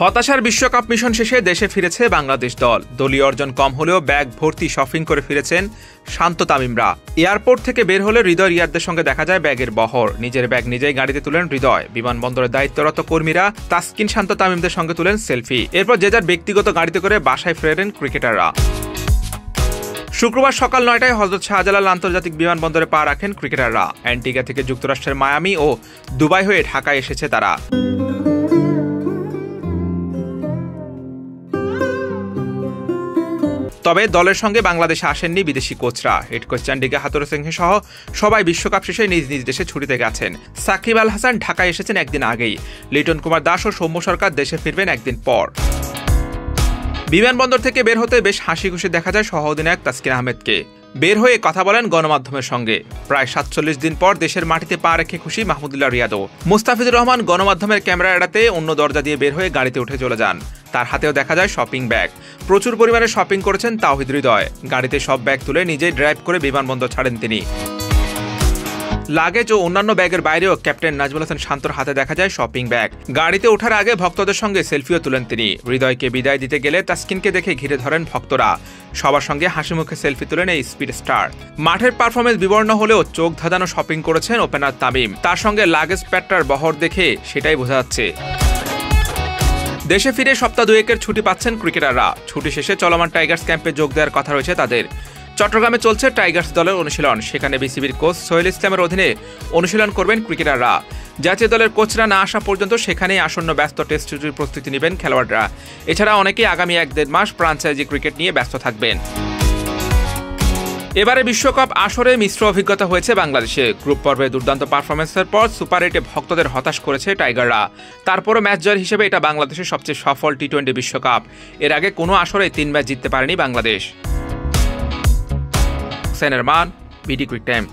হতাশার বিশ্বকাপ মিশন শেষে দেশে ফিরেছে বাংলাদেশ দল। দলীয় অর্জন কম হলেও ব্যাগ ভর্তি শপিং করে ফিরেছেন শান্ত তামিমরা। এয়ারপোর্ট থেকে বের হলে হৃদয় রিয়াদদের সঙ্গে দেখা যায় ব্যাগের বহর। নিজের ব্যাগ নিজেই গাড়িতে তুলেন হৃদয়। বিমানবন্দরের দায়িত্বরত কর্মীরা তাসকিন শান্ত তামিমদের সঙ্গে তুলেন সেলফি। এরপর যে যার ব্যক্তিগত গাড়িতে করে বাসায় ফেরেন ক্রিকেটাররা। শুক্রবার সকাল ৯টায় হযরত শাহজালাল আন্তর্জাতিক বিমানবন্দরে পা রাখেন ক্রিকেটাররা। অ্যান্টিগা থেকে যুক্তরাষ্ট্রের মায়ামি ও দুবাই হয়ে ঢাকায় এসেছে তারা। তবে দলের সঙ্গে বাংলাদেশে আসেননি বিদেশি কোচরা। হেড কোচ চন্ডিকা হাথুরু সিংহ সহ সবাই বিশ্বকাপ শেষে নিজ নিজ দেশে ছুটিতে গেছেন। সাকিব আল হাসান ঢাকায় এসেছেন একদিন আগেই। লিটন কুমার দাস ও সৌম্য সরকার দেশে ফিরবেন একদিন পর। বিমানবন্দর থেকে বের হতে বেশ হাসি খুশি দেখা যায় সহ অধিনায়ক তাসকিন আহমেদকে। বের হয়ে কথা বলেন গণমাধ্যমের সঙ্গে। প্রায় ৪৭ দিন পর দেশের মাটিতে পা রেখে খুশি মাহমুদুল্লাহ রিয়াদও। মুস্তাফিজুর রহমান গণমাধ্যমের ক্যামেরা এড়াতে অন্য দরজা দিয়ে বের হয়ে গাড়িতে উঠে চলে যান। তার হাতেও দেখা যায় শপিং ব্যাগ। প্রচুর পরিমাণে শপিং করেছেন তাওহিদ হৃদয়। গাড়িতে সব ব্যাগ তুলে নিজেই ড্রাইভ করে বিমানবন্দর ছাড়েন তিনি। লাগেজ ও অন্যান্য ব্যাগের বাইরেও ক্যাপ্টেন নাজমুল হাসান শান্তর হাতে দেখা যায় শপিং ব্যাগ। গাড়িতে ওঠার আগে ভক্তদের সঙ্গে সেলফিও তুলেন তিনি। হৃদয়কে বিদায় দিতে গেলে তাসকিনকে দেখে ঘিরে ধরেন ভক্তরা। সবার সঙ্গে হাসি মুখে সেলফি তুলেন এই স্পিড স্টার। মাঠের পারফরমেন্স বিবর্ণ হলেও চোখ ধাঁধানো শপিং করেছেন ওপেনার তামিম। তার সঙ্গে লাগেজ প্যাডটার বহর দেখে সেটাই বোঝা যাচ্ছে। দেশে ফিরে সপ্তাহ দুয়েকের ছুটি পাচ্ছেন ক্রিকেটাররা। ছুটি শেষে চলমান টাইগার্স ক্যাম্পে যোগ দেওয়ার কথা রয়েছে তাদের। চট্টগ্রামে চলছে টাইগার্স দলের অনুশীলন। সেখানে বিসিবির কোচ সোহেল ইসলামের অধীনে অনুশীলন করবেন ক্রিকেটাররা। জাতীয় দলের কোচরা না আসা পর্যন্ত সেখানেই আসন্ন ব্যস্ত টেস্ট সিরিজের প্রস্তুতি নেবেন খেলোয়াড়রা। এছাড়া অনেকেই আগামী ১-১.৫ মাস ফ্রাঞ্চাইজি ক্রিকেট নিয়ে ব্যস্ত থাকবেন। এবারে বিশ্বকাপ আসরে মিশ্র অভিজ্ঞতা হয়েছে বাংলাদেশে। গ্রুপ পর্বে দুর্দান্ত পারফরমেন্সের পর সুপার 8-এ ভক্তদের হতাশ করেছে টাইগাররা। তারপরও ম্যাচ জয়ের হিসেবে এটা বাংলাদেশের সবচেয়ে সফল টি-20 বিশ্বকাপ। এর আগে কোনো আসরে ৩ ম্যাচ জিততে পারেনি Bangladesh. Hussain Arman, BD quick time.